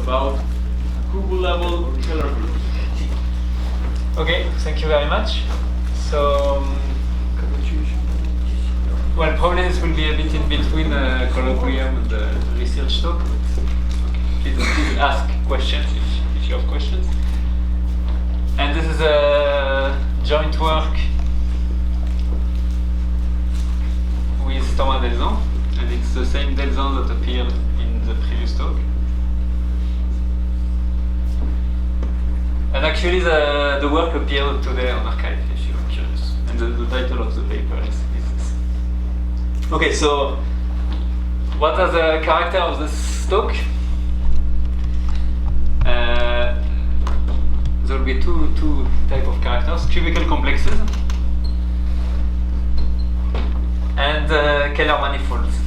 about Kubo level color groups. Okay, thank you very much. So, well, probably this will be a bit in between colloquium and the research talk. Please ask questions if you have questions. And this is a joint work with Thomas Delzan, and it's the same Delzan that appeared in the previous talk. And actually the work appeared today on Archive, if you're curious. And the title of the paper is this. Okay, so what are the characters of this talk? There will be two types of characters: cubical complexes and Kähler manifolds.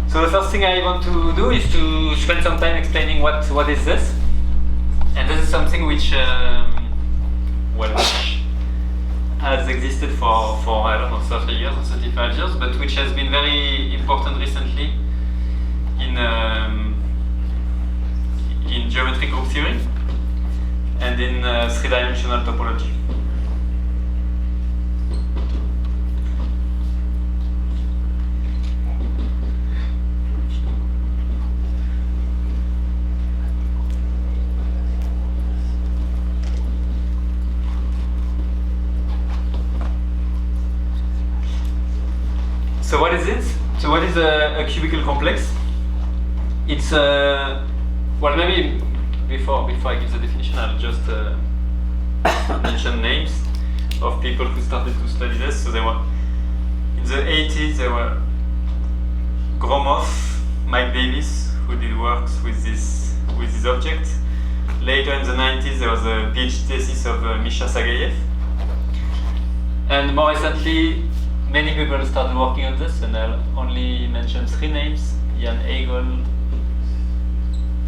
So the first thing I want to do is to spend some time explaining what is this. And this is something which has existed for I don't know, 30 years or 35 years, but which has been very important recently in geometric group theory and in three-dimensional topology. So what is it? So what is a cubical complex? It's well, maybe before I give the definition, I'll just mention names of people who started to study this. So they were in the 80s. There were Gromov, Mike Davis, who did works with this object. Later in the 90s, there was a PhD thesis of Misha Sagayev, and more recently, many people started working on this, and I'll only mention three names: Jan Egel,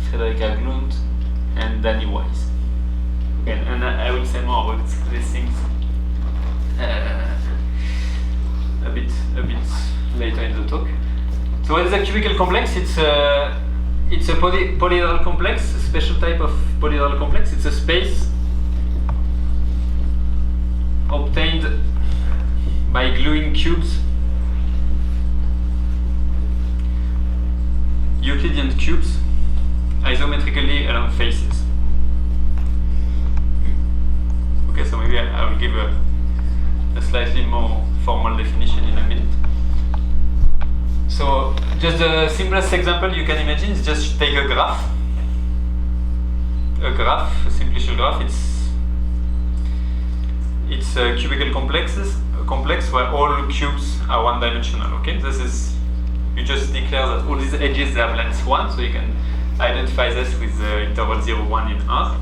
Frederik Haglund, and Danny Weiss. Okay, and I will say more about these things a bit later in the talk. So what is a cubical complex? It's a polyhedral complex, a special type of polyhedral complex. It's a space obtained by gluing cubes, Euclidean cubes, isometrically along faces. Okay, so maybe I will give a slightly more formal definition in a minute. So just the simplest example you can imagine is just take a graph. A simplicial graph. It's a cubical complex where all cubes are one-dimensional. Okay, this is, you just declare that all these edges have length 1, so you can identify this with the interval 0, 1 in R.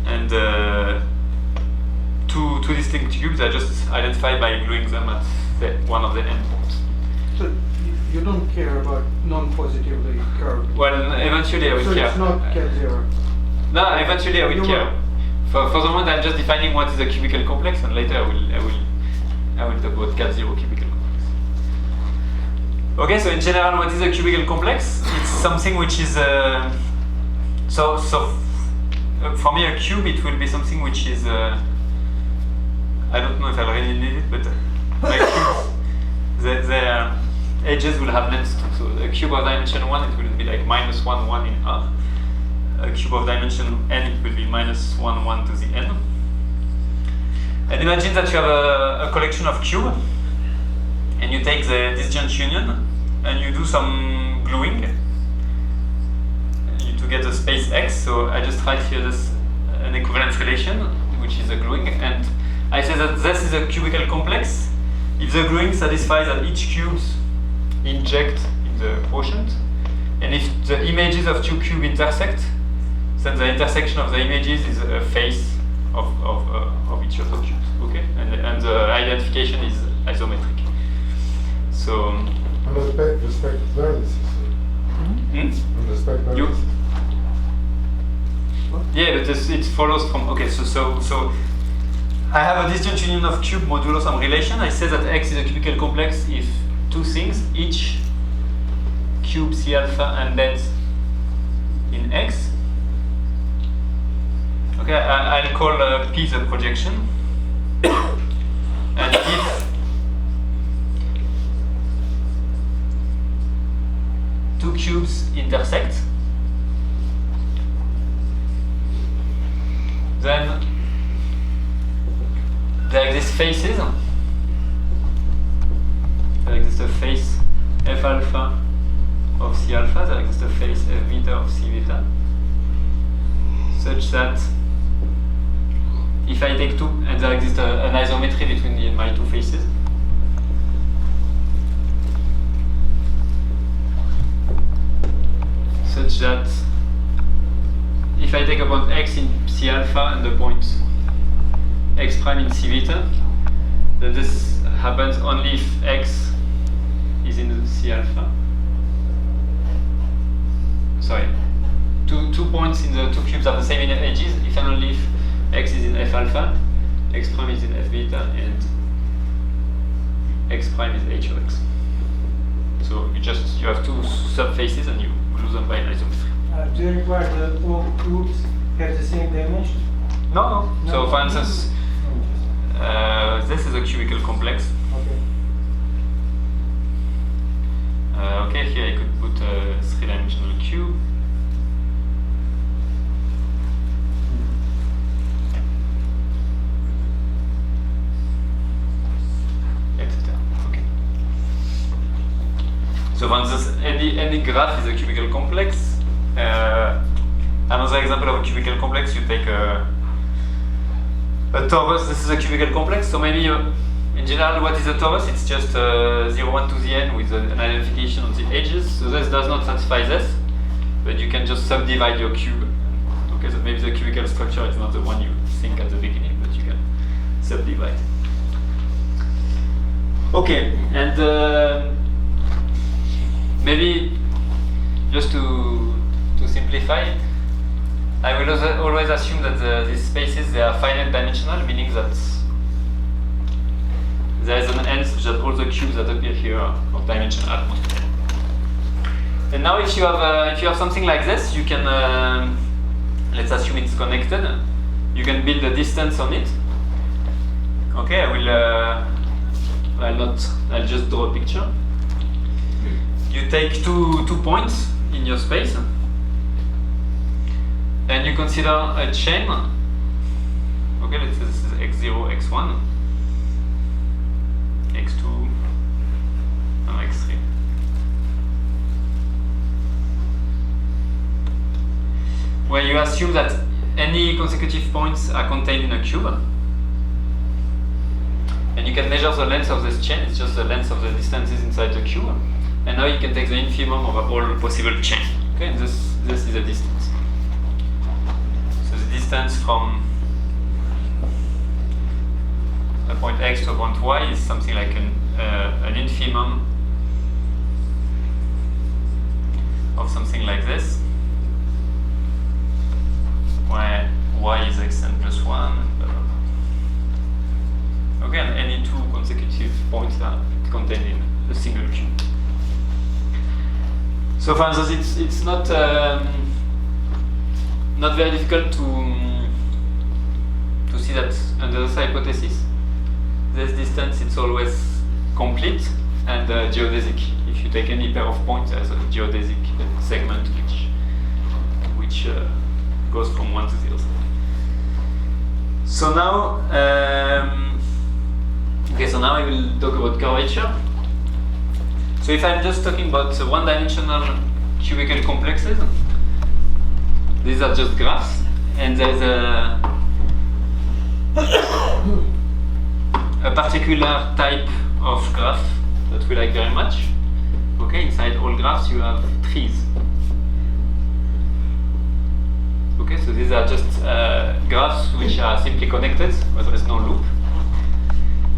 And two distinct cubes are just identified by gluing them at one of the endpoints. So you don't care about non-positively curved? Well, eventually I will so care. So it's not Ket0? No, eventually I will care. For the moment, I'm just defining what is a cubical complex, and later I will talk about Ket0 cubical complex. Okay, so in general, what is a cubical complex? It's something which is for me, a cube, it will be something which is I don't know if I really need it, but like cubes, their edges will have length 2. So a cube of dimension 1, it will be like -1, 1 in R. A cube of dimension n, it will be -1, 1 to the n. And imagine that you have a collection of cubes, and you take the disjoint union, and you do some gluing to get the space X. So I just write here an equivalence relation, which is a gluing, and I say that this is a cubical complex if the gluing satisfies that each cubes inject in the quotient, and if the images of two cubes intersect, then the intersection of the images is a face of each of the cubes. Okay, and the identification is isometric. So on the spec vertices. On the spec vertices. Yeah, but it follows from, okay, so I have a disjoint union of cube modulo some relation. I say that X is a cubical complex if two things, each cube C alpha embeds in X. Okay, I'll call P the projection. And if two cubes intersect, then there exist faces. There exists a face F alpha of C alpha, there exists a face F beta of C beta, such that if I take two, and there exists an isometry between my two faces, such that if I take a point X in C alpha and the point X prime in C beta, then this happens only if X is in C alpha. Sorry, two points in the two cubes have the same edges if and only if X is in F alpha, X prime is in F beta, and X prime is H of X. So you have two subfaces and you glue them by an isometry. Do you require the all cubes have the same dimension? No. So for instance, this is a cubical complex. Okay. Okay, here I could put a three-dimensional cube. Etc. Okay. So for instance, any graph is a cubical complex. Another example of a cubical complex, you take a torus. This is a cubical complex, so maybe in general, what is a torus? It's just 0, 1 to the n with an identification on the edges. So this does not satisfy this, but you can just subdivide your cube. Okay, so maybe the cubical structure is not the one you think at the beginning, but you can subdivide. Okay, and maybe just to simplify it, I will always assume that these spaces, they are finite dimensional, meaning that there is an n such that all the cubes that appear here are of dimension at most. And now if you have something like this, you can, let's assume it's connected, you can build a distance on it. Okay, I'll just draw a picture. You take two points in your space, and you consider a chain. Okay, let's say this is x0, x1, x2, and x3. Where you assume that any consecutive points are contained in a cube, and you can measure the length of this chain. It's just the length of the distances inside the cube, and now you can take the infimum of all possible chains. Okay, and this is a distance. So the distance from a point x to a point y is something like an infimum of something like this, where y is xn plus 1, blah, blah, blah. Okay, and any two consecutive points are contained in a single cube. So for instance, it's not very difficult to see that under this hypothesis, this distance it's always complete and geodesic. If you take any pair of points, there's a geodesic segment which goes from 1 to 0. So now, so now I will talk about curvature. So if I'm just talking about one-dimensional cubical complexes, these are just graphs, and there's a particular type of graph that we like very much. Okay, inside all graphs you have trees. Okay, so these are just graphs which are simply connected, but there is no loop.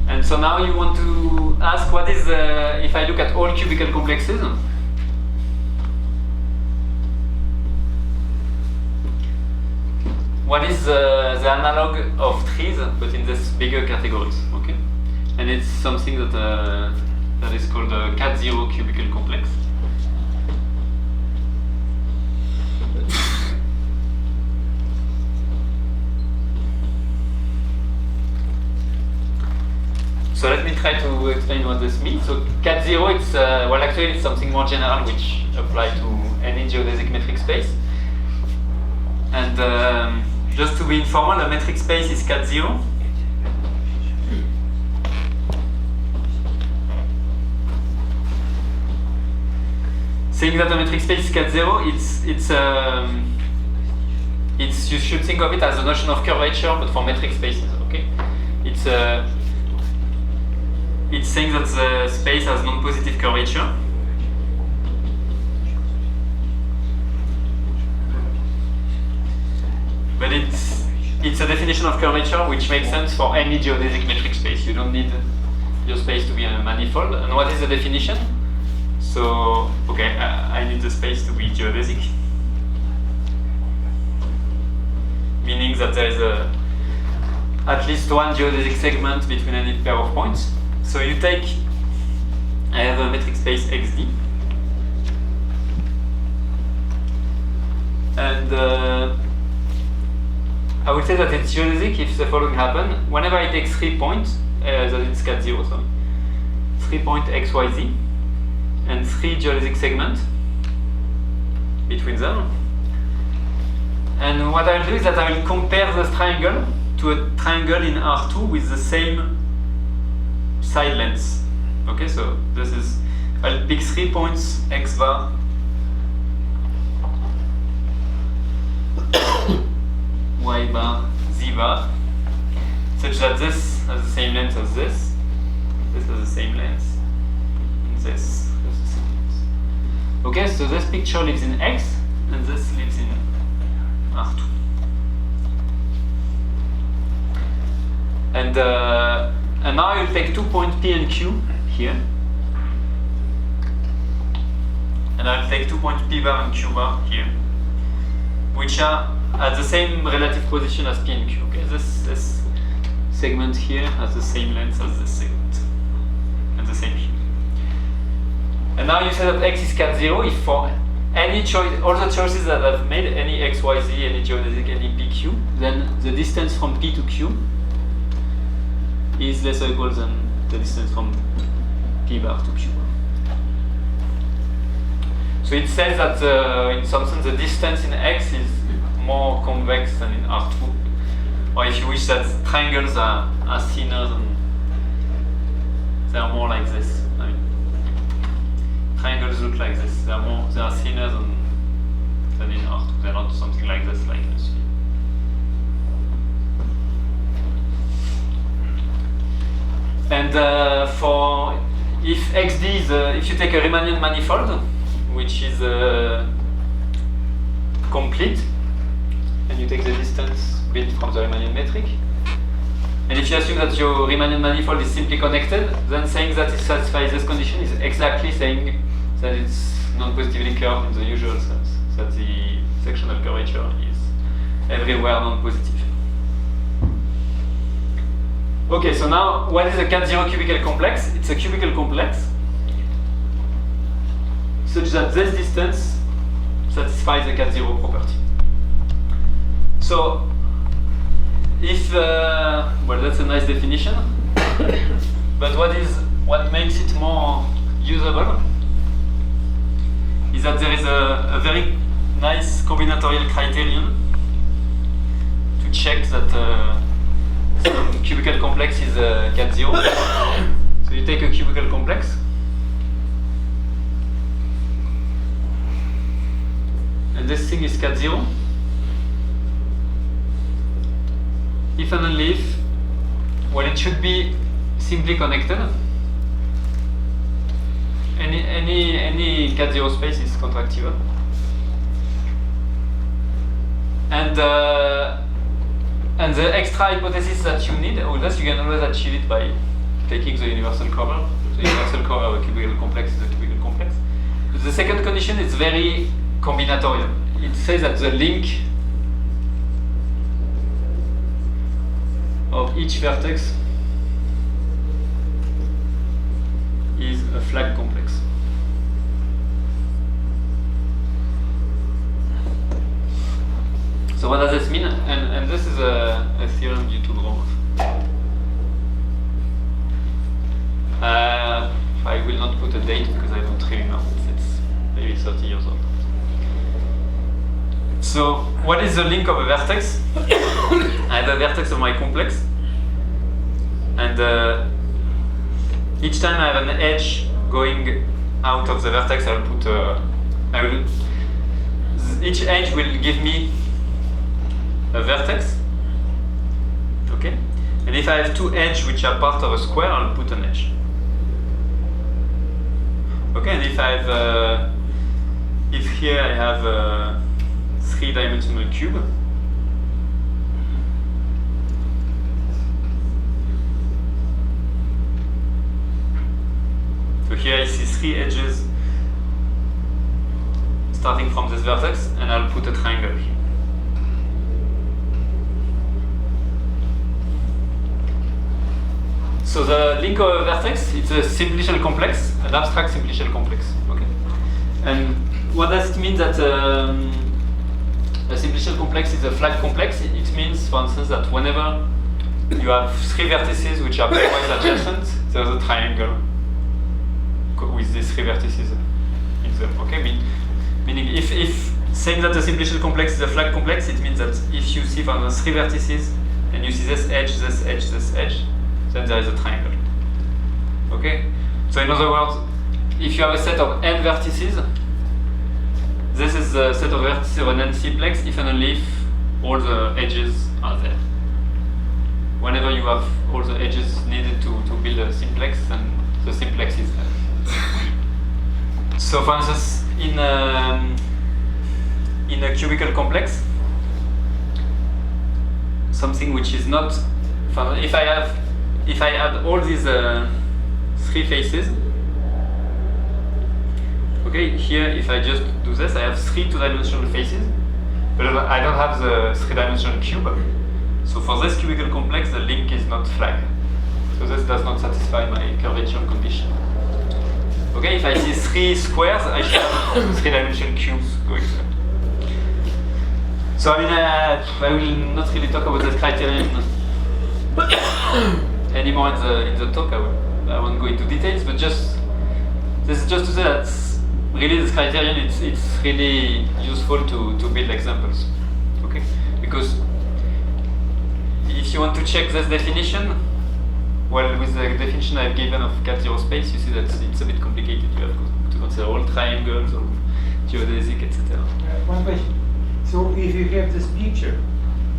And so now you want to ask what is, if I look at all cubical complexes, what is the analog of trees, but in this bigger categories, okay? And it's something that that is called a cat-zero cubical complex. So let me try to explain what this means. So cat-zero, it's well, actually it's something more general which apply to any geodesic metric space. And just to be informal, a metric space is cat-zero. Saying that a metric space is cat-zero, it's you should think of it as a notion of curvature, but for metric spaces. Okay, it's saying that the space has non-positive curvature. But it's a definition of curvature which makes sense for any geodesic metric space. You don't need your space to be a manifold. And what is the definition? So, okay, I need the space to be geodesic. Meaning that there is at least one geodesic segment between any pair of points. So you take, I have a metric space XD. And I would say that it's geodesic if the following happen. Whenever I take 3 points, that it's cat-zero, sorry. 3 point XYZ and 3 geodesic segments between them. And what I'll do is that I will compare this triangle to a triangle in R2 with the same side lengths. Okay, so this is, I'll pick 3 points X bar Y bar, Z bar, such that this has the same length as this has the same length, and this has the same length. Okay, so this picture lives in X, and this lives in R2. And now you'll take 2 points P and Q here, and I'll take 2 points P bar and Q bar here, which are at the same relative position as P and Q. Okay, this segment here has the same length as this segment, and the same here. And now you say that X is cat-zero if for any choice, all the choices that I've made, any X, Y, Z, any geodesic, any PQ, then the distance from P to Q is less or equal than the distance from P bar to Q bar. So it says that in some sense the distance in X is more convex than in R2. Or if you wish that triangles are thinner than, they are more like this. I mean, triangles look like this. They are thinner than in R2. They're not something like this, like this. And for if XD is if you take a Riemannian manifold, which is complete, and you take the distance bit from the Riemannian metric, and if you assume that your Riemannian manifold is simply connected, then saying that it satisfies this condition is exactly saying that it's non-positively curved in the usual sense, that the sectional curvature is everywhere non-positive. Okay, so now what is a cat-zero cubical complex? It's a cubical complex such that this distance satisfies the cat-zero property. So, if well, that's a nice definition, but what makes it more usable is that there is a very nice combinatorial criterion to check that some cubical complex is cat-zero. So you take a cubical complex, and this thing is cat-zero. If and only if, well, it should be simply connected. Any cat-zero space is contractible. And the extra hypothesis that you need, or that you can always achieve it by taking the universal cover. The universal cover of a cubical complex is a cubical complex. But the second condition is very combinatorial. It says that the link of each vertex is a flag complex. So what does this mean? And this is a theorem due to Gromov. I will not put a date because I don't really know. It's maybe 30 years old. So what is the link of a vertex? I have a vertex of my complex, and each time I have an edge going out of the vertex, I'll put each edge will give me a vertex. Okay, and if I have two edges which are part of a square, I'll put an edge. Okay, and if I have if here I have a three-dimensional cube, so here I see three edges starting from this vertex, and I'll put a triangle here. So the link of a vertex, it's a simplicial complex, an abstract simplicial complex. Okay, and what does it mean that a simplicial complex is a flag complex? It means, for instance, that whenever you have three vertices which are pairwise adjacent, there's a triangle with these three vertices in them. Okay, meaning if saying that a simplicial complex is a flag complex, it means that if you see from the three vertices and you see this edge, this edge, this edge, then there is a triangle. Okay? So in other words, if you have a set of n vertices, this is the set of vertices of an n simplex if and only if all the edges are there. Whenever you have all the edges needed to build a simplex, then the simplex is there. So for instance, in a cubical complex, something which is not, if I add all these three faces, okay, here if I just do this, I have three two-dimensional faces, but I don't have the three-dimensional cube. So for this cubical complex, the link is not flag. So this does not satisfy my curvature condition. Okay, if I see three squares, I should have three-dimensional cubes going there. So I mean, I will not really talk about that criterion anymore in the talk. I won't go into details, but this is just to say that really this criterion it's really useful to build examples. Okay, because if you want to check this definition, well, with the definition I've given of cat-zero space, you see that it's a bit complicated. You have to consider all triangles, all geodesic, etc. One question. So if you have this picture,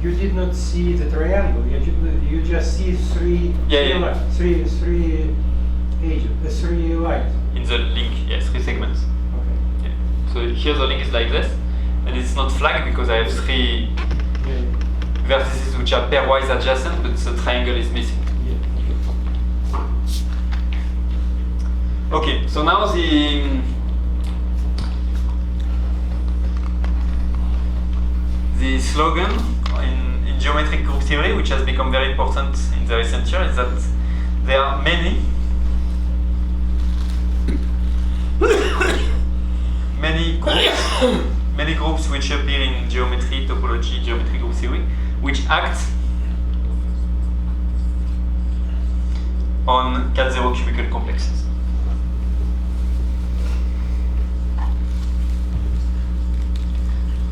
you did not see the triangle. You just see three edges, three lines. In the link, yes, three segments. Okay. Yeah. So here the link is like this, and it's not flag because I have three vertices which are pairwise adjacent, but the triangle is missing. Okay, so now the slogan in geometric group theory, which has become very important in the recent years, is that there are many groups which appear in geometry, topology, geometric group theory, which act on cat-zero cubical complexes.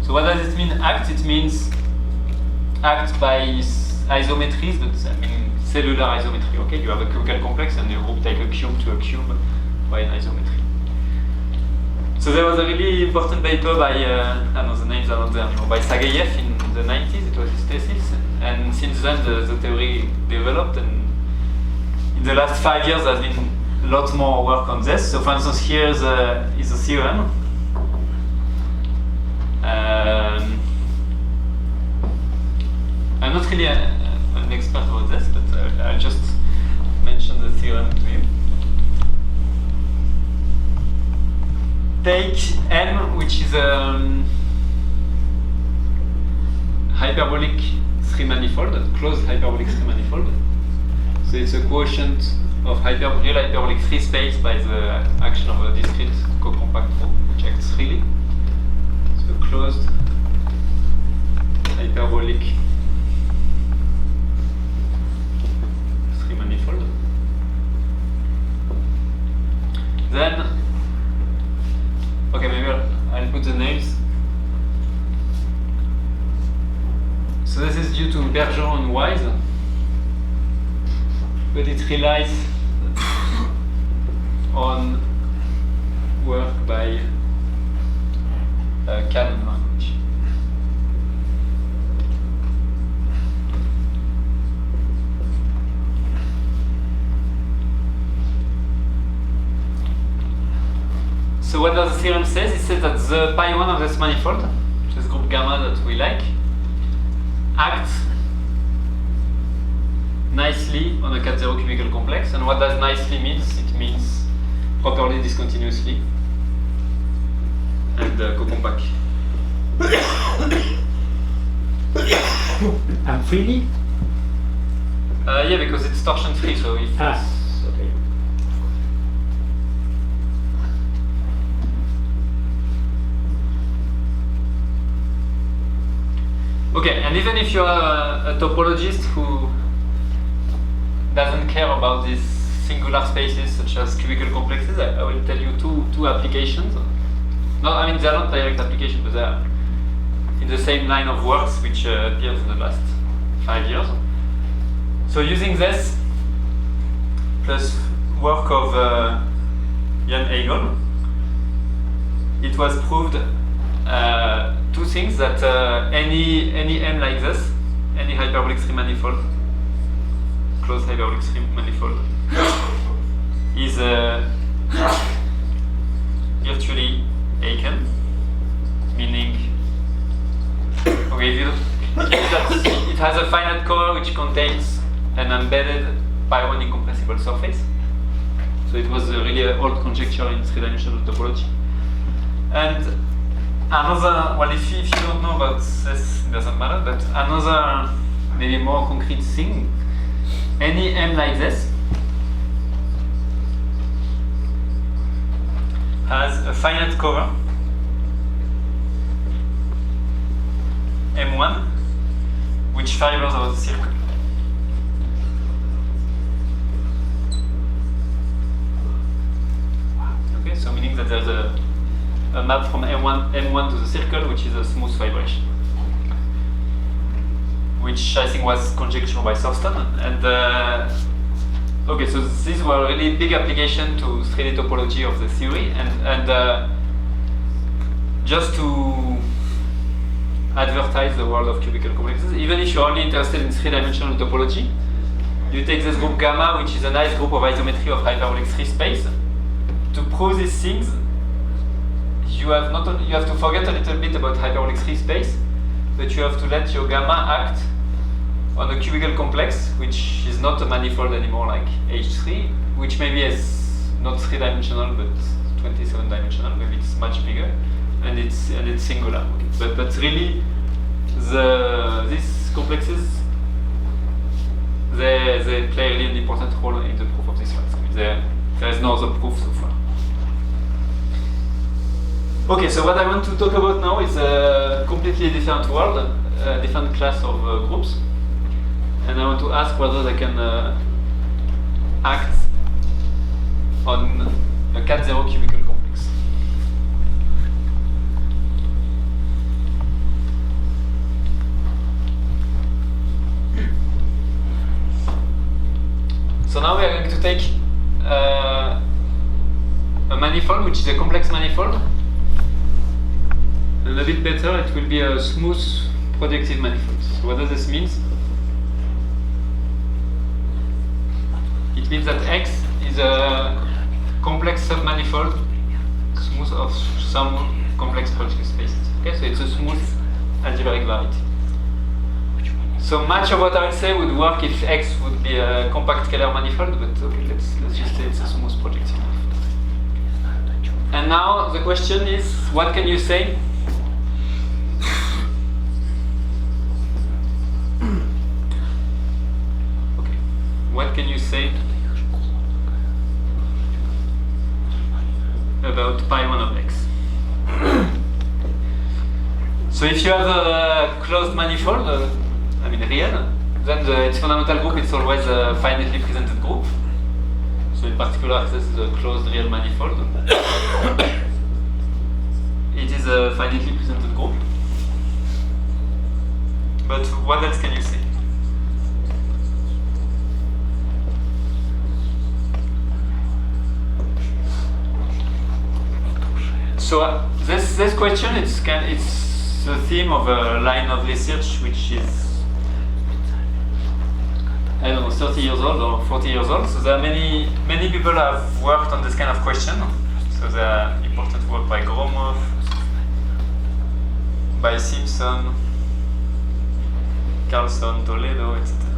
So what does it mean, act? It means act by isometries, but I mean cellular isometry. Okay, you have a cubical complex and you group take a cube to a cube by an isometry. So there was a really important paper by, I don't know, the names are not there anymore, by Sagayev in the 90s, it was his thesis, and since then the theory developed, and in the last 5 years there's been lots more work on this. So for instance, here is a theorem. I'm not really an expert about this, but I'll just mention the theorem to you. Take M, which is a hyperbolic stream manifold, closed hyperbolic stream manifold. So it's a quotient of real hyperbolic free space by the action of a discrete co-compact group, which acts freely. So a closed hyperbolic stream manifold. Then, okay, maybe I'll put the names. So this is due to Bergeron and Wise, but it relies on work by Kahn language. So what does the theorem say? It says that the pi1 of this manifold, which is group gamma that we like, acts nicely on a cat-zero cubical complex. And what does nicely means? It means properly discontinuously and co-compact. And freely? Yeah, because it's torsion free, so if Okay. Okay, and even if you're a topologist who doesn't care about these singular spaces such as cubical complexes, I will tell you two applications. No, I mean they're not direct applications, but they're in the same line of works which appears in the last 5 years. So using this plus work of Jan Hegel, it was proved two things, that any M like this, any hyperbolic stream manifold, closed hyperbolic stream manifold, is virtually Eichen, meaning, okay, it has a finite core which contains an embedded pi1 incompressible surface. So it was really an old conjecture in three-dimensional topology. And another, well, if you don't know about this, it doesn't matter, but another maybe more concrete thing, any M like this has a finite cover, M1, which fibers over the circle. Okay, so meaning that there's a map from M1 to the circle, which is a smooth fibration, which I think was conjectured by Thurston. And okay, so these were really big application to 3D topology of the theory, and just to advertise the world of cubical complexes, even if you're only interested in three-dimensional topology, you take this group gamma, which is a nice group of isometry of hyperbolic free space. To prove these things, you have to forget a little bit about hyperbolic free space, but you have to let your gamma act on a cubical complex, which is not a manifold anymore like H3, which maybe is not three-dimensional but 27-dimensional. Maybe it's much bigger, and it's singular. Okay. But really, these complexes they play really an important role in the proof of this one. There is no other proof so far. Okay, so what I want to talk about now is a completely different world, a different class of groups. And I want to ask whether they can act on a cat-zero cubical complex. So now we are going to take a manifold, which is a complex manifold. And a bit better, it will be a smooth projective manifold. So what does this mean? It means that X is a complex submanifold, smooth of some complex projective spaces. Okay, so it's a smooth algebraic variety. So much of what I would say would work if X would be a compact scalar manifold, but okay, let's just say it's a smooth projective manifold. And now the question is, what can you say what can you say about pi1 of x? So if you have a closed manifold, I mean real, then its fundamental group is always a finitely presented group. So in particular, this is a closed real manifold. It is a finitely presented group. But what else can you say? So this question, it's the theme of a line of research which is, I don't know, 30 years old or 40 years old. So there are many people have worked on this kind of question. So there are important work by Gromov, by Simpson, Carlson, Toledo, etc.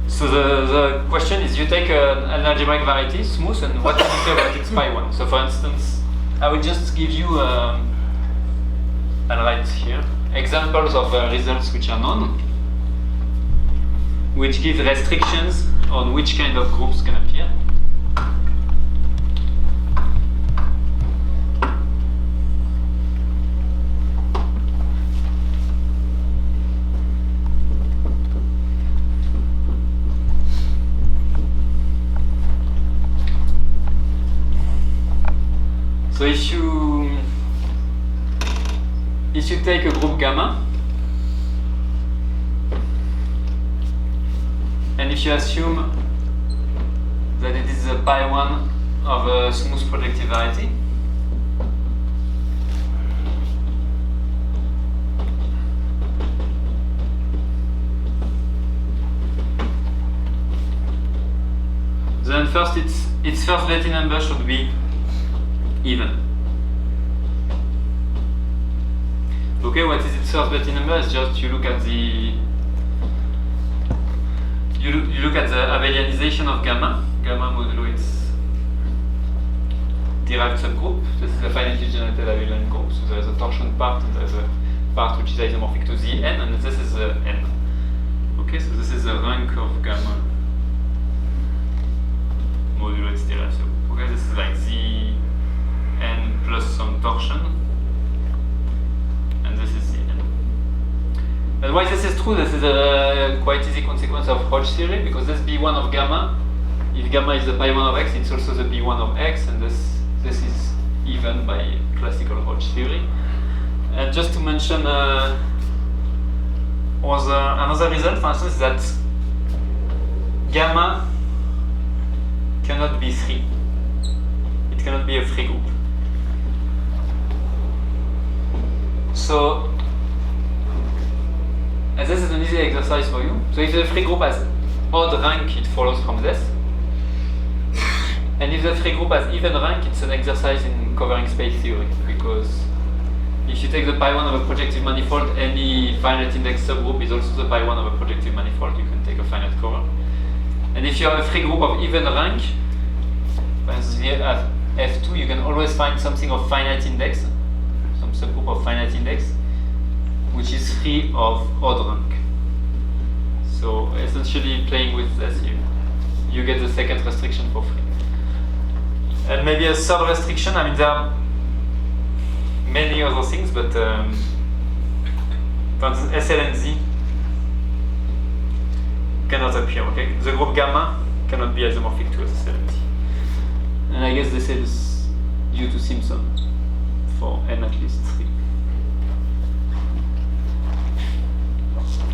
So the question is, you take an algebraic variety, smooth, and what can you say about its pi1? So for instance, I will just give you, I'll write here, examples of results which are known, which give restrictions on which kind of groups can appear. So if you take a group gamma, and if you assume that it is a pi1 of a smooth projective variety, then first its first Betti number should be even. Okay, what is its first Betti number? It's just you look at the abelianization of gamma modulo its derived subgroup. This is a finitely generated abelian group. So there is a torsion part and there is a part which is isomorphic to the n, and this is the n. Okay, so this is the rank of gamma modulo its derived subgroup. Okay, this is like the n plus some torsion, and this is the n. And why this is true? This is a quite easy consequence of Hodge theory, because this B1 of gamma, if gamma is the pi1 of x, it's also the B1 of x, and this is even by classical Hodge theory. And just to mention another result, for instance, is that gamma cannot be 3. It cannot be a free group. So, and this is an easy exercise for you. So if the free group has odd rank, it follows from this. And if the free group has even rank, it's an exercise in covering space theory. Because if you take the pi1 of a projective manifold, any finite index subgroup is also the pi1 of a projective manifold. You can take a finite cover. And if you have a free group of even rank, for instance, at F2, you can always find something of finite index, some subgroup of finite index, which is free of odd rank. So essentially playing with this, you get the second restriction for free. And maybe a third restriction, I mean there are many other things, but for instance, SL and Z cannot appear, okay? The group gamma cannot be isomorphic to SL and Z. And I guess this is due to Simpson for n at least 3.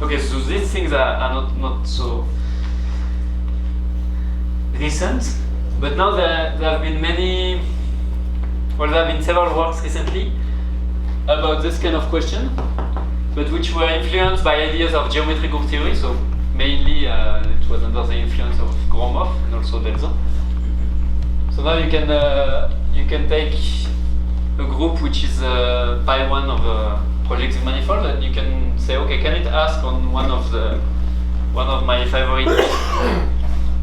Okay, so these things are not so recent, but now there have been there have been several works recently about this kind of question, but which were influenced by ideas of geometric group theory. So mainly it was under the influence of Gromov and also Delzon. So now you can take a group which is pi1 of a projective manifold, and you can say, okay, can it ask on one of my favorite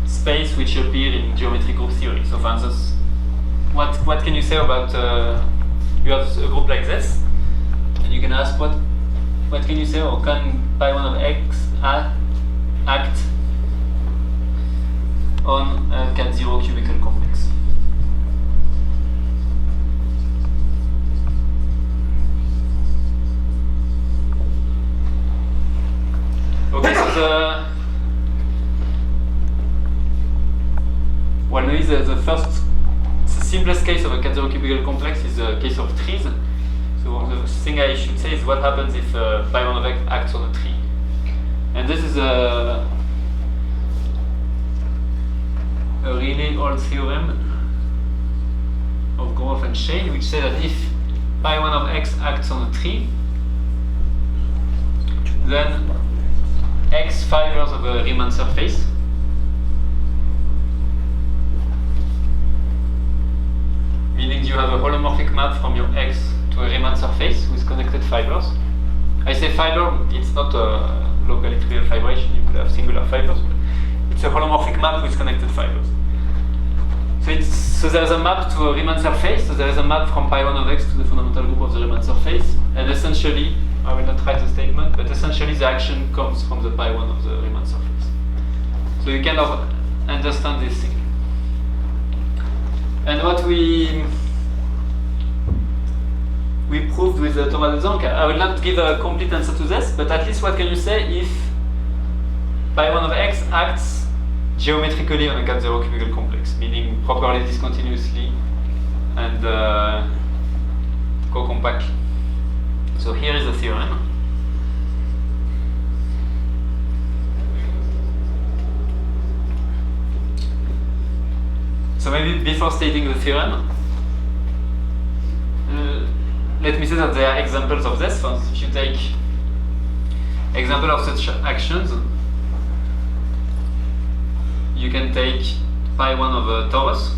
space which appear in geometric group theory? So for instance, what can you say about you have a group like this, and you can ask what what can you say? Or can pi 1 of x act on a cat 0 cubical complex? Okay, so maybe the simplest case of a cat 0 cubical complex is a case of trees. So the thing I should say is what happens if pi 1 of x acts on a tree. And this is a really old theorem of Gromov and Shane, which says that if pi 1 of x acts on a tree, then x fibers of a Riemann surface meaning you have a holomorphic map from your x to a Riemann surface with connected fibers. I say fiber, it's not a locally trivial fibration, you could have singular fibers, but it's a holomorphic map with connected fibers. So there's a map to a Riemann surface, so there is a map from pi 1 of x to the fundamental group of the Riemann surface, and essentially, I will not write the statement, but essentially the action comes from the pi 1 of the Riemann surface. So you kind of understand this thing. And what we proved with Thomas de Zank, I will not give a complete answer to this, but at least what can you say if pi 1 of x acts geometrically on a cat 0 cubical complex, meaning properly discontinuously and co-compactly. So here is the theorem. So maybe before stating the theorem, let me say that there are examples of this. For instance, if you take example of such actions, you can take pi 1 of a torus.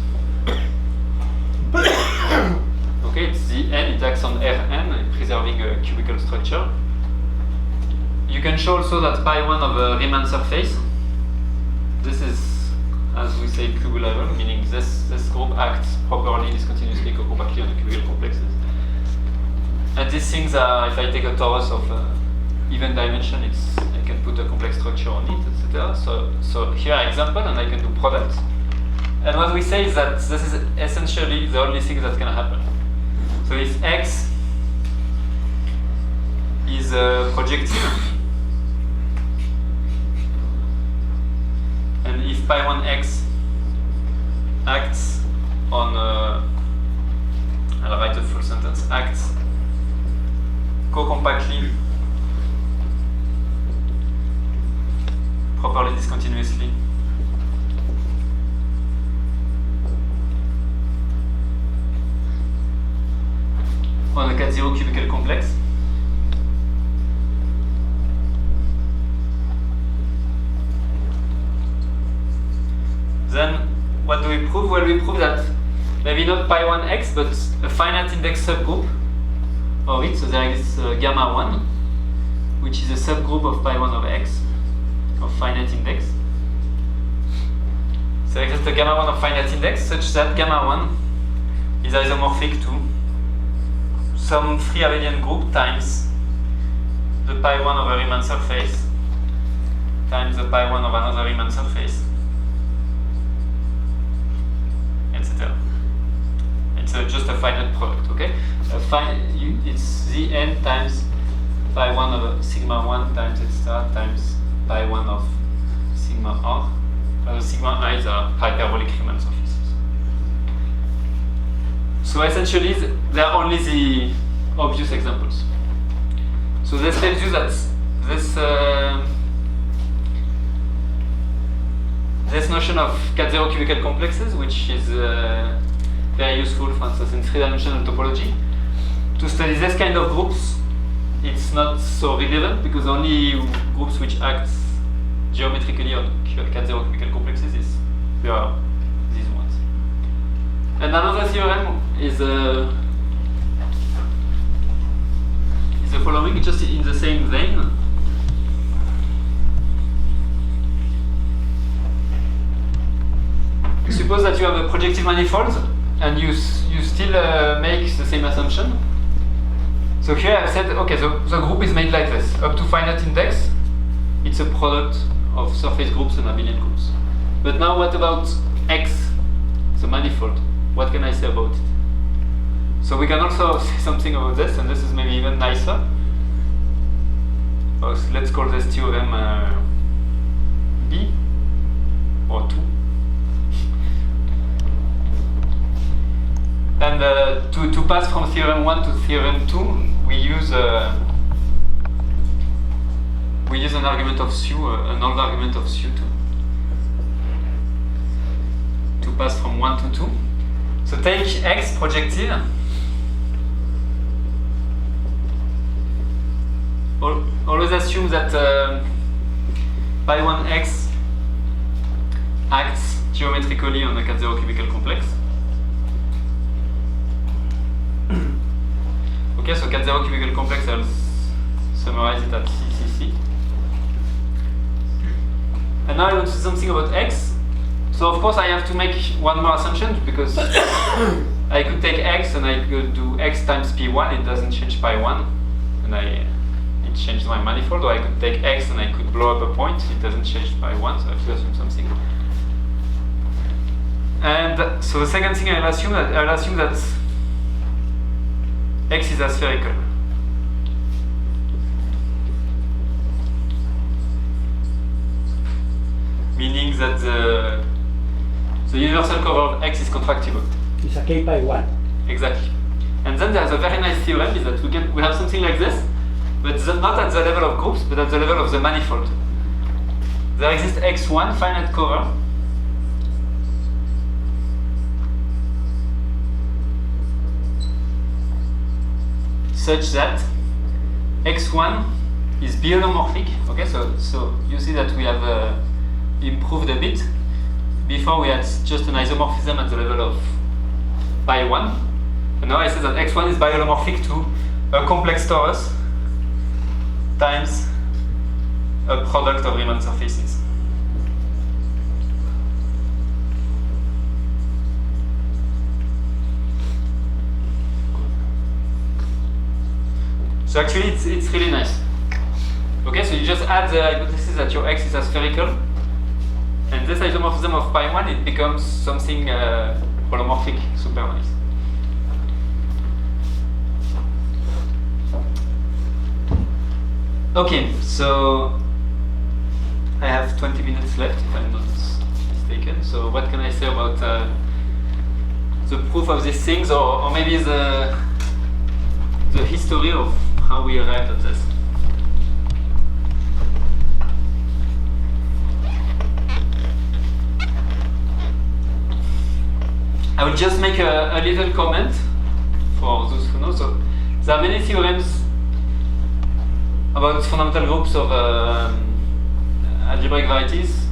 Okay, it's the n, it acts on Rn, preserving a cubical structure. You can show also that pi 1 of a Riemann surface. This is, as we say, cubulable, meaning this group acts properly, discontinuously, co-compactly on the cubical complexes. And these things are, if I take a torus of even dimension, I can put a complex structure on it, etc. So here are examples, and I can do products. And what we say is that this is essentially the only thing that can happen. So if x is projective, and if pi 1x acts on, I'll write the full sentence, acts co-compactly, properly discontinuously, on a cat 0 cubical complex, then what do we prove? Well, we prove that maybe not pi 1x, but a finite index subgroup of it. So there is gamma 1, which is a subgroup of pi 1 of x, of finite index. So there exists a gamma 1 of finite index such that gamma 1 is isomorphic to some free abelian group times the pi 1 of a Riemann surface times the pi 1 of another Riemann surface, etc. It's just a finite product, okay? It's z n times pi 1 of sigma 1 times etc. times pi 1 of sigma r. The sigma i's are hyperbolic Riemann surfaces. So essentially, there are only the obvious examples. So this tells you that this notion of cat 0 cubical complexes, which is very useful, for instance, in three-dimensional topology, to study this kind of groups, it's not so relevant because only groups which act geometrically on cat 0 cubical complexes there are these ones. And another theorem is the following, just in the same vein. Suppose that you have a projective manifold and you still make the same assumption. So here I've said, okay, the group is made like this. Up to finite index, it's a product of surface groups and abelian groups. But now what about X, the manifold? What can I say about it? So we can also say something about this, and this is maybe even nicer. So let's call this theorem B, or 2. And to pass from theorem 1 to theorem 2, we use an argument of Su, an old argument of Su to pass from 1 to 2. So take X projective. Always assume that pi1x acts geometrically on a cat-zero cubical complex. Okay, so cat-zero cubical complex, I'll summarize it at CCC. And now I want to say something about X. So of course I have to make one more assumption, because I could take X and I could do X times P1, it doesn't change pi1, and it changes my manifold. Or I could take X and I could blow up a point, it doesn't change pi1, so I have to assume something. And so the second thing I'll assume that X is aspherical. Meaning that the universal cover of X is contractible. It's a K by 1. Exactly. And then there's a very nice theorem, is that we have something like this, but not at the level of groups, but at the level of the manifold. There exists X1 finite cover such that X1 is biholomorphic. Okay, so you see that we have improved a bit. Before we had just an isomorphism at the level of pi1, and now I say that X1 is biholomorphic to a complex torus times a product of Riemann surfaces. So actually it's really nice. Okay, so you just add the hypothesis that your X is aspherical, and this isomorphism of pi1, it becomes something holomorphic, super nice. Okay, so I have 20 minutes left if I'm not mistaken. So what can I say about the proof of these things, or maybe the history of how we arrived at this? I will just make a little comment for those who know. So there are many theorems about fundamental groups of algebraic varieties,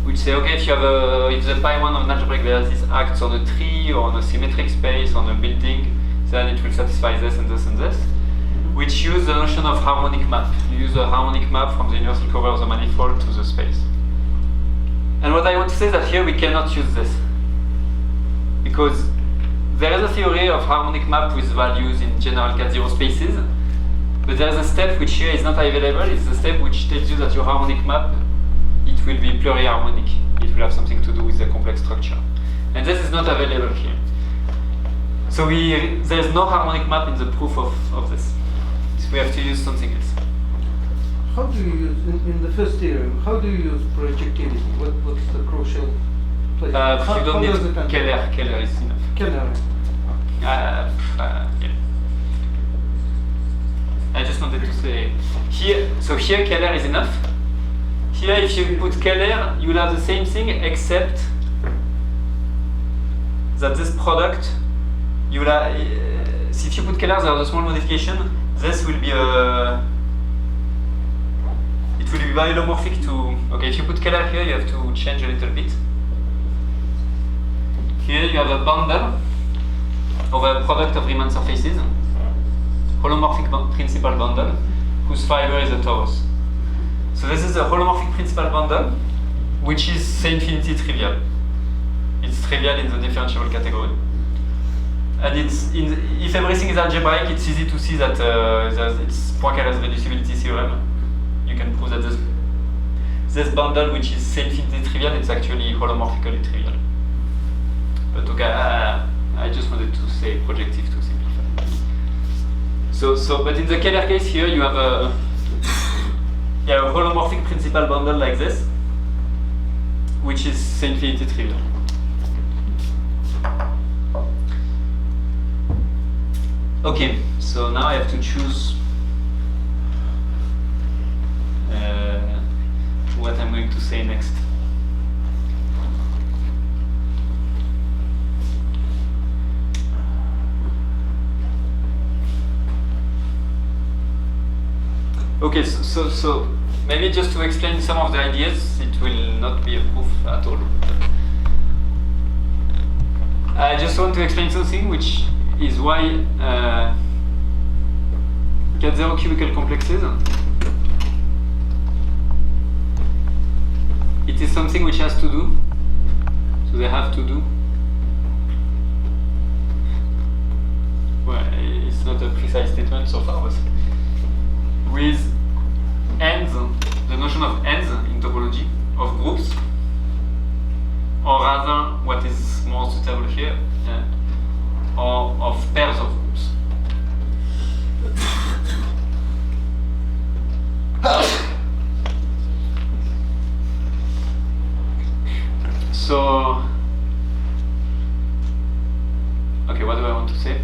which say, okay, if you have if the pi1 of an algebraic varieties acts on a tree or on a symmetric space on a building, then it will satisfy this and this and this. Which use the notion of harmonic map. You use a harmonic map from the universal cover of the manifold to the space. And what I want to say is that here we cannot use this, because there is a theory of harmonic map with values in general cat-zero spaces, but there is a step which here is not available. It's the step which tells you that your harmonic map, it will be pluriharmonic. It will have something to do with the complex structure. And this is not available here. So there is no harmonic map in the proof of this. So we have to use something else. How do you use, in the first theorem, how do you use projectivity? What's the crucial place? You don't does it need enter? Keller is enough. Keller. Yeah. I just wanted to say here. So here Keller is enough. Here, if you put Keller, you will have the same thing, except that this product, you will have. If you put Keller, there is a small modification. This will be it will be biholomorphic to. Okay, if you put Keller here, you have to change a little bit. Here you have a bundle of a product of Riemann surfaces, holomorphic principal bundle, whose fiber is a torus. So this is a holomorphic principal bundle, which is C infinity trivial. It's trivial in the differentiable category. And if everything is algebraic, it's easy to see that it's Poincaré's reducibility theorem. You can prove that this bundle, which is infinitely trivial, it's actually holomorphically trivial. But okay, I just wanted to say projective to simplify. But in the Keller case here, you have a holomorphic principal bundle like this, which is infinitely trivial. Okay, so now I have to choose what I'm going to say next. Okay, so maybe just to explain some of the ideas, it will not be a proof at all. I just want to explain something, which is why cat zero cubical complexes, it is something which has to do, so they have to do, well, it's not a precise statement so far, but with ends, the notion of ends in topology, of groups, or rather, what is more suitable here, or of pairs of groups. So, okay, what do I want to say?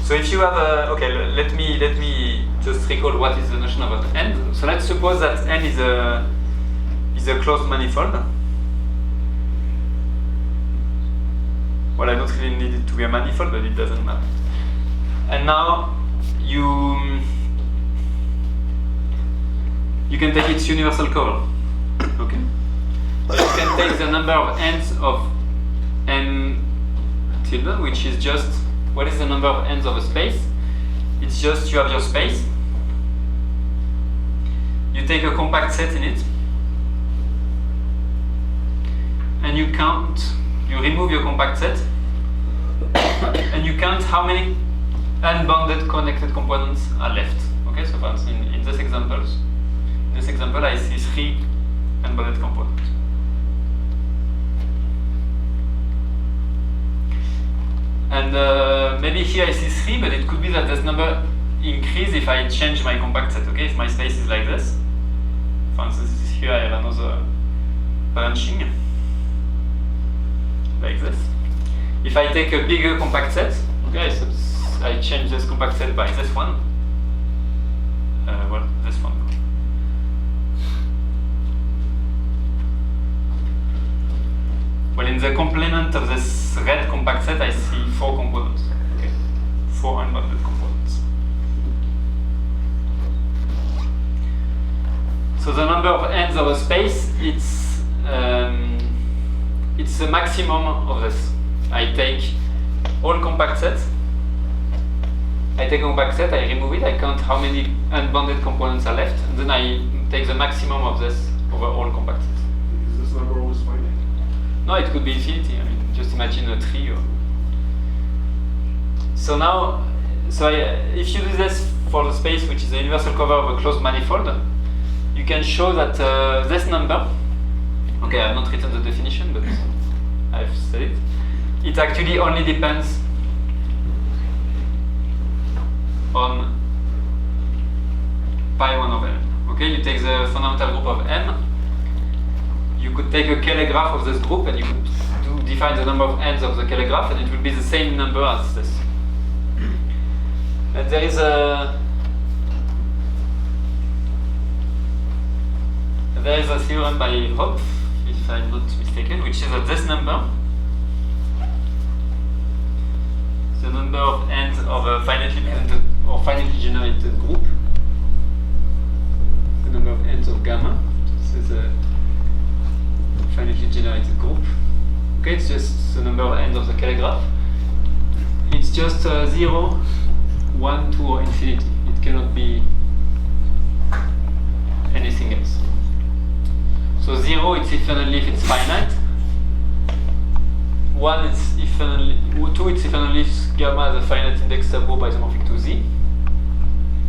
So if you have a, okay, let me just recall what is the notion of an end. So let's suppose that n is a closed manifold. Well, I don't really need it to be a manifold, but it doesn't matter. And now you can take its universal cover. Okay. So you can take the number of ends of n tilde, which is just, what is the number of ends of a space? It's just you have your space. You take a compact set in it, and you count, you remove your compact set, and you count how many unbounded connected components are left. Okay, so for instance, in this example, I see 3 unbounded components. And maybe here I see 3, but it could be that this number increase if I change my compact set. Okay, if my space is like this. For instance, here I have another branching like this. If I take a bigger compact set, okay, so I change this compact set by this one. Well, this one. Well, in the complement of this red compact set, I see 4 components. Okay, 4 unbounded components. So the number of ends of a space, it's the maximum of this. I take all compact sets. I take a compact set, I remove it, I count how many unbounded components are left, and then I take the maximum of this over all compact sets. Is this number always finite? No, it could be infinity. I mean, just imagine a tree. So now, if you do this for the space, which is the universal cover of a closed manifold, you can show that this number, okay, I have not written the definition, but I've said it, it actually only depends on pi 1 over m. Okay, you take the fundamental group of m, you could take a Keller graph of this group and you could define the number of ends of the Keller graph, and it will be the same number as this. And there is a theorem by Hopf, if I'm not mistaken, which is that this number, the number of ends of a finitely presented or finitely generated group, the number of ends of gamma, this is a finitely generated group. Okay, it's just the number of ends of the Keller graph. It's just 0, 1, 2, or infinity. It cannot be anything else. So 0 it's if and only if it's finite. 1 it's if and only, 2 it's if and only if gamma has a finite index subgroup isomorphic to Z.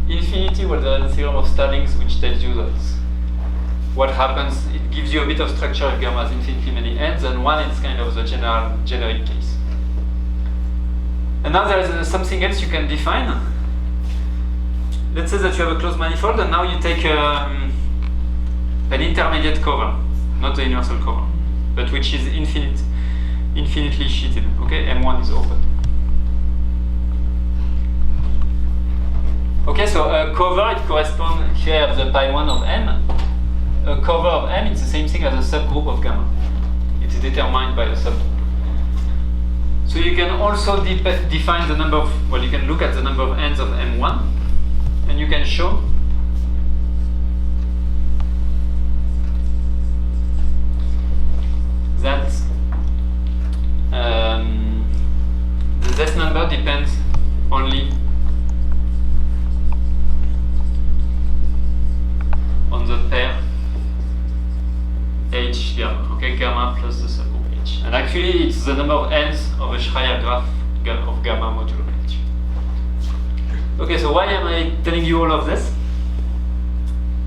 Infinity, well, there is a theorem of Starling's which tells you that what happens, it gives you a bit of structure if gamma has infinitely many ends, and 1 is kind of the generic case. And now there is something else you can define. Let's say that you have a closed manifold, and now you take an intermediate cover, not a universal cover, but which is infinitely sheeted. Okay, M1 is open. Okay, so a cover, it corresponds, here I have the pi1 of M. A cover of M, it's the same thing as a subgroup of gamma. It is determined by a subgroup. So you can also define the number of, well, you can look at the number of ends of M1, and you can show that this number depends only on the pair H gamma, okay, gamma plus the subgroup H. And actually it's the number of ends of a Schreier graph of gamma modulo H. Okay, so why am I telling you all of this?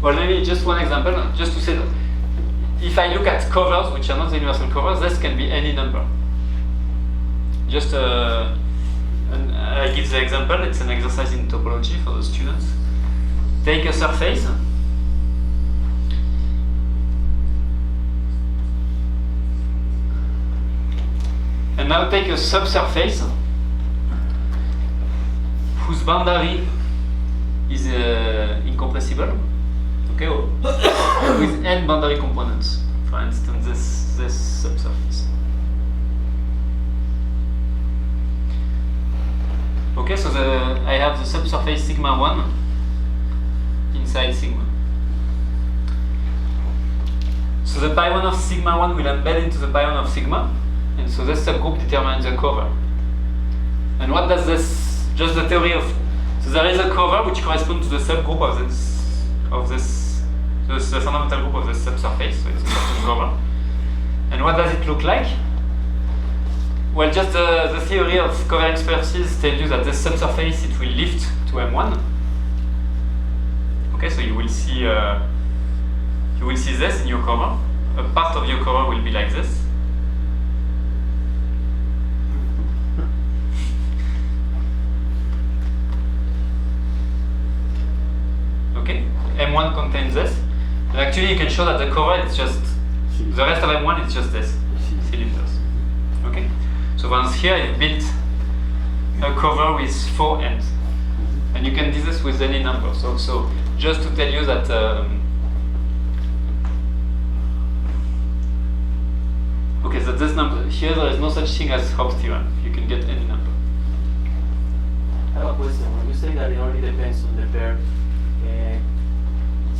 Well, maybe just one example, just to say that if I look at covers which are not the universal covers, this can be any number. Just I give the example, it's an exercise in topology for the students. Take a surface. And now take a subsurface whose boundary is incompressible, okay, with n boundary components. For instance, this subsurface. Okay, so I have the subsurface sigma 1 inside sigma. So the pi1 of sigma 1 will embed into the pi1 of sigma. And so this subgroup determines the cover. And what does this, just the theory of, so there is a cover which corresponds to the subgroup of the fundamental group of the subsurface, so it's a certain cover. And what does it look like? Well, just the theory of covering spaces tells you that this subsurface, it will lift to M1. Okay, so you will see this in your cover. A part of your cover will be like this. Okay, M1 contains this, and actually you can show that the cover is just, the rest of M1 is just this, cylinders. Okay, so once here I've built a cover with 4 ends, and you can do this with any number. So just to tell you that okay, so this number here, there is no such thing as Hopf theorem. You can get any number. I have a question. When you say that it only depends on the pair,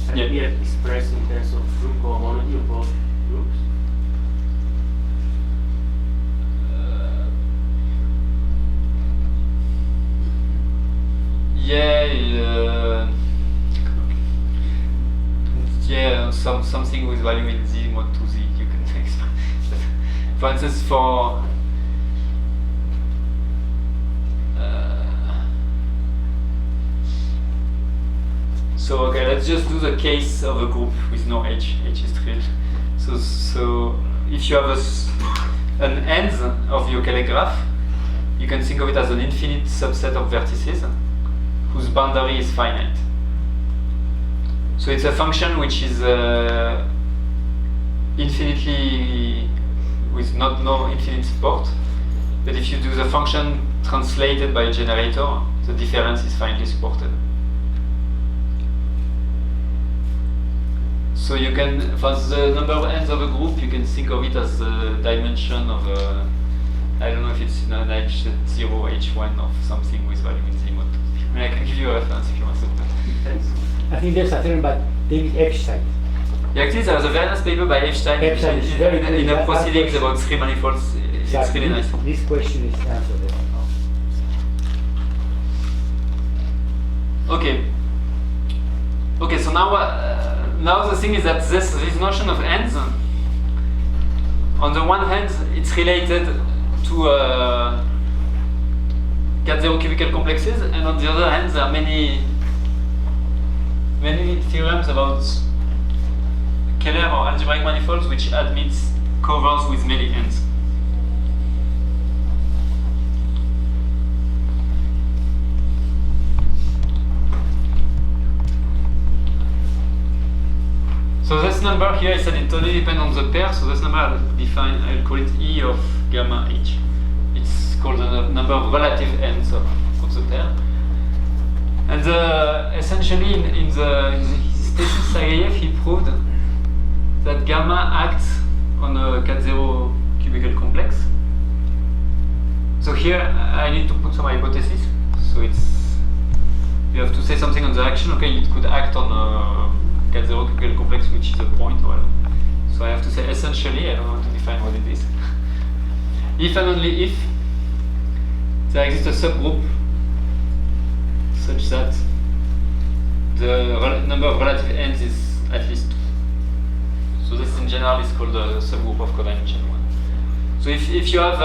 can it be expressed in terms of group cohomology of both groups? Something with value in Z mod 2Z you can express. For instance, for so okay, let's just do the case of a group with no H. H is trivial. So if you have an end of your Cayley graph, you can think of it as an infinite subset of vertices whose boundary is finite. So it's a function which is infinitely with no infinite support. But if you do the function translated by a generator, the difference is finitely supported. So you can, for the number of ends of a group, you can think of it as the dimension of a, I don't know if it's in an H0, H1 of something with value in Z mod 2Z. I mean, I can give you a reference if you want to. I think there's a theorem by David Epstein. Yeah, actually, there was a very nice paper by Epstein Epstein is very good. in a That proceedings question- about three manifolds. It's really nice. This question is answered. Okay. Okay, so now now the thing is that this notion of ends, on the one hand, it's related to cat zero cubical complexes, and on the other hand, there are many theorems about Keller or algebraic manifolds which admits covers with many ends. So this number here, I said it totally depends on the pair, so this number I'll call it E of gamma H. It's called the number of relative ends of the pair. And essentially in his thesis Sagayev, he proved that gamma acts on a cat zero cubical complex. So here I need to put some hypothesis. So you have to say something on the action. Okay, it could act on a cat zero cubical complex, which is a point. Well, so I have to say essentially. I don't want to define what it is. If and only if there exists a subgroup such that the number of relative ends is at least 2. So this in general is called the subgroup of codimension 1. So if you have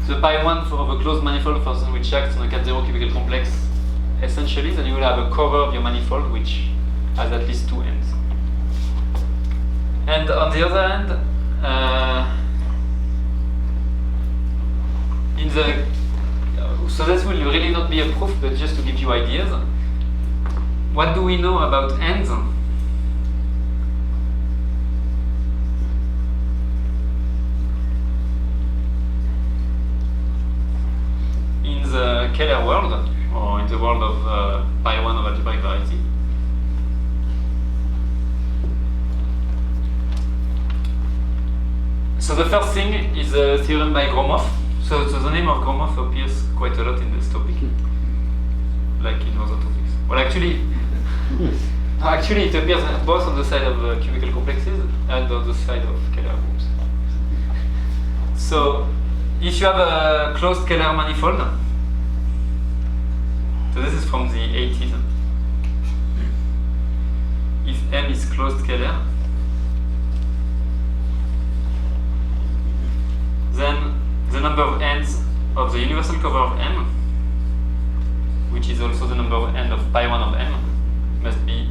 the pi1 of a closed manifold for which acts on a cat zero cubical complex, essentially, then you will have a cover of your manifold which has at least 2 ends. And on the other hand, so this will really not be a proof, but just to give you ideas. What do we know about ends? In the Keller world, or in the world of pi1 of algebraic variety. So the first thing is a theorem by Gromov. So the name of Gromov appears quite a lot in this topic, like in other topics. Well, actually it appears both on the side of cubical complexes and on the side of Keller groups. So if you have a closed Keller manifold, so this is from the 80s. If M is closed Keller, then the number of ends of the universal cover of M, which is also the number of ends of pi1 of M, must be,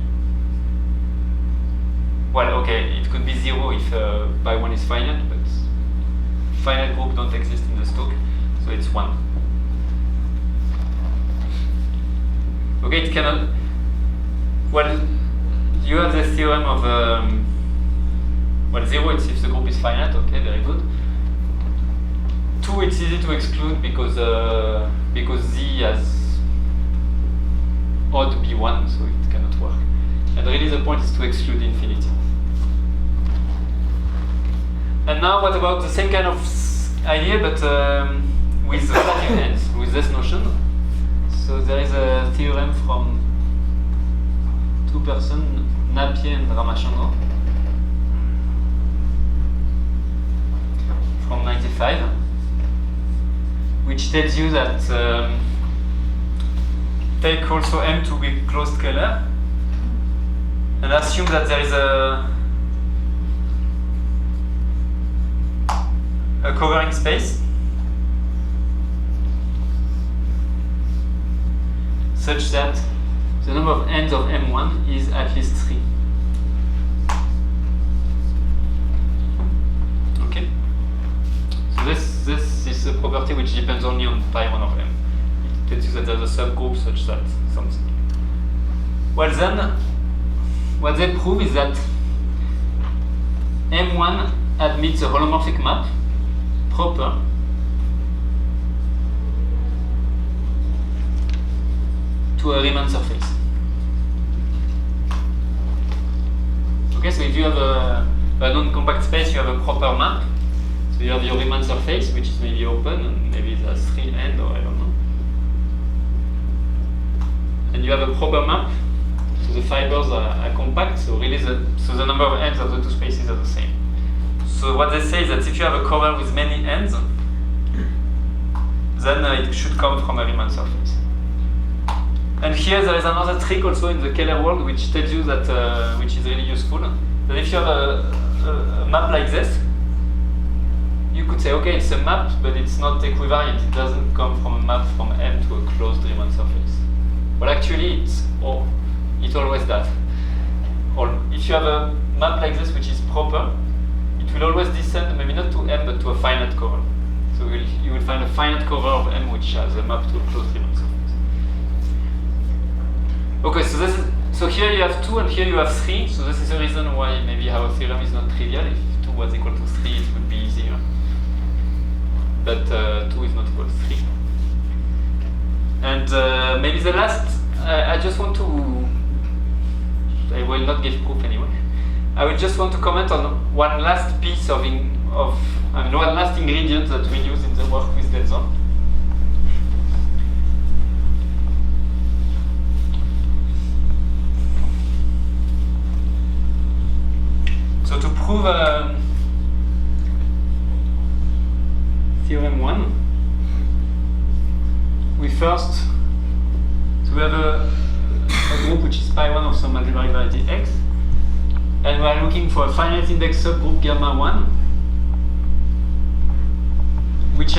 well, okay, it could be 0 if pi1 is finite, but finite groups don't exist in the Stoke, so it's 1. Okay, it cannot, well, you have this theorem of, well, 0 it's if the group is finite, okay, very good. 2 it's easy to exclude because Z has odd B1, so it cannot work. And really the point is to exclude infinity. And now what about the same kind of idea but with relative ends, with this notion? So there is a theorem from 2 persons, Napier and Ramachandran, from 95. Which tells you that take also M to be closed Keller and assume that there is a covering space such that the number of ends of M1 is at least 3. Okay? So this is a property which depends only on pi1 of M. It tells you that there's a subgroup such that something. Well then, what they prove is that M1 admits a holomorphic map proper to a Riemann surface. Okay, so if you have a non-compact space, you have a proper map. So you have your Riemann surface, which is maybe open, and maybe it has 3 ends, or I don't know. And you have a proper map, so the fibers are compact, so really the number of ends of the 2 spaces are the same. So what they say is that if you have a cover with many ends, then it should come from a Riemann surface. And here there is another trick also in the Keller world which tells you that, which is really useful, that if you have a map like this, you could say, okay, it's a map, but it's not equivariant. It doesn't come from a map from M to a closed Riemann surface. But actually, it always does. Or if you have a map like this which is proper, it will always descend, maybe not to M, but to a finite cover. So you will find a finite cover of M which has a map to a closed Riemann surface. Okay, so here you have 2 and here you have 3. So this is the reason why maybe our theorem is not trivial. If 2 was equal to 3, it would be easier. But 2 is not equal to 3. And maybe the last, I just want to, I will not give proof anyway. I will just want to comment on one last piece one last ingredient that we use in the work with Delson. So to prove theorem 1, we have a group which is pi1 of some algebraic variety x, and we are looking for a finite index subgroup gamma 1, which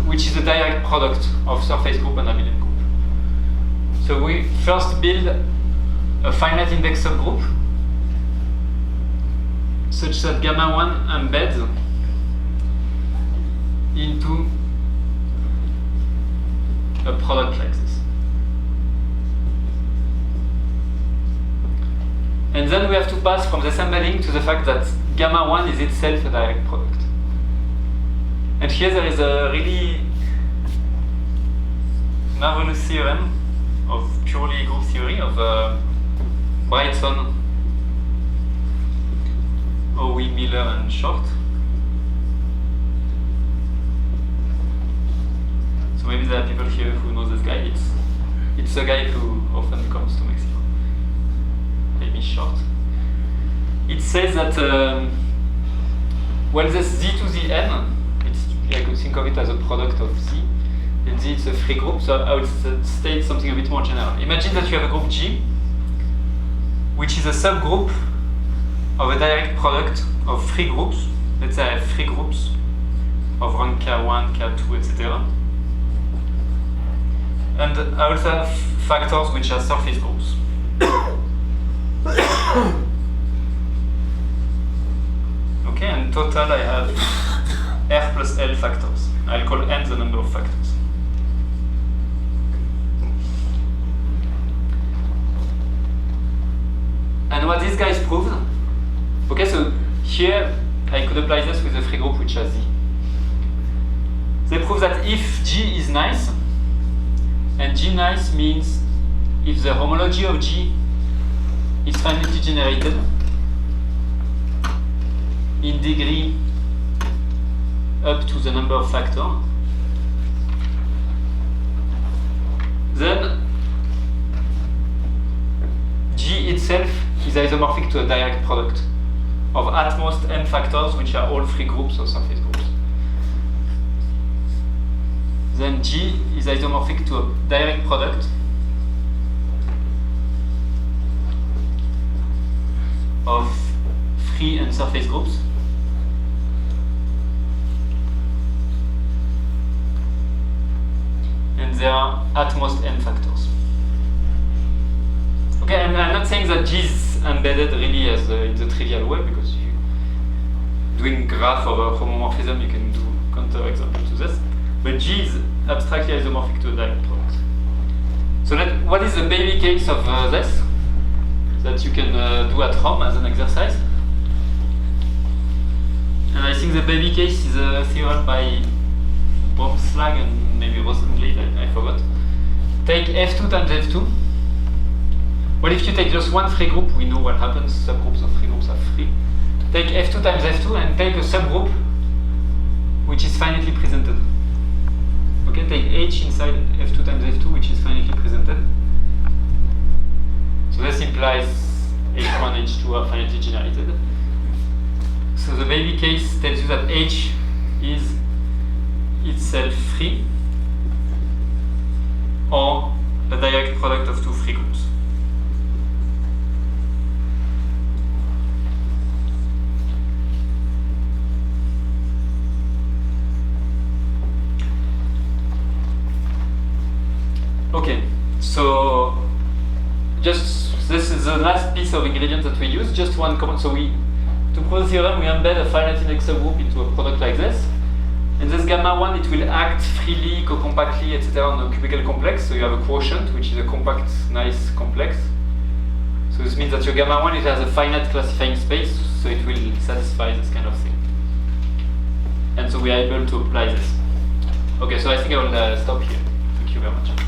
which is a direct product of surface group and abelian group. So we first build a finite index subgroup such that gamma 1 embeds into a product like this. And then we have to pass from this embedding to the fact that gamma 1 is itself a direct product. And here there is a really marvelous theorem of purely group theory of Brightson, Howe, Miller, and Short. So maybe there are people here who know this guy. It's a guy who often comes to Mexico. Maybe Short. It says that this Z to the N, I could think of it as a product of Z, and Z it's a free group, so I would state something a bit more general. Imagine that you have a group G, which is a subgroup of a direct product of free groups. Let's say I have free groups of rank K1, K2, etc. And I also have factors which are surface groups. Okay, and total I have R plus L factors. I'll call N the number of factors. And what these guys proved, okay, so here I could apply this with a free group which has Z. They prove that if G is nice, and G nice means if the homology of G is finitely generated in degree up to the number of factors, then G itself is isomorphic to a direct product of at most n factors, which are all free groups or surface groups. Then G is isomorphic to a direct product of free and surface groups. And there are at most n factors. Okay, and I'm not saying that G is embedded really as in the trivial way, because doing graph over homomorphism, you can do counterexample to this. But G is abstractly isomorphic to a direct product. So what is the baby case of this that you can do at home as an exercise? And I think the baby case is a theorem by Bromslag and maybe Rosenglid, I forgot. Take F2 times F2. Well, if you take just one free group, we know what happens. Subgroups of free groups are free. Take F2 times F2 and take a subgroup which is finitely presented. Okay, take H inside F2 times F2, which is finitely presented. So this implies H1, H2 are finitely generated. So the baby case tells you that H is itself free, or a direct product of two free groups. Okay, so just this is the last piece of ingredient that we use. Just one comment. So to prove the theorem, we embed a finite index subgroup into a product like this. And this gamma one, it will act freely, co-compactly, etc. on a cubical complex. So you have a quotient, which is a compact, nice complex. So this means that your gamma one, it has a finite classifying space, so it will satisfy this kind of thing. And so we are able to apply this. Okay, so I think I will stop here. Thank you very much.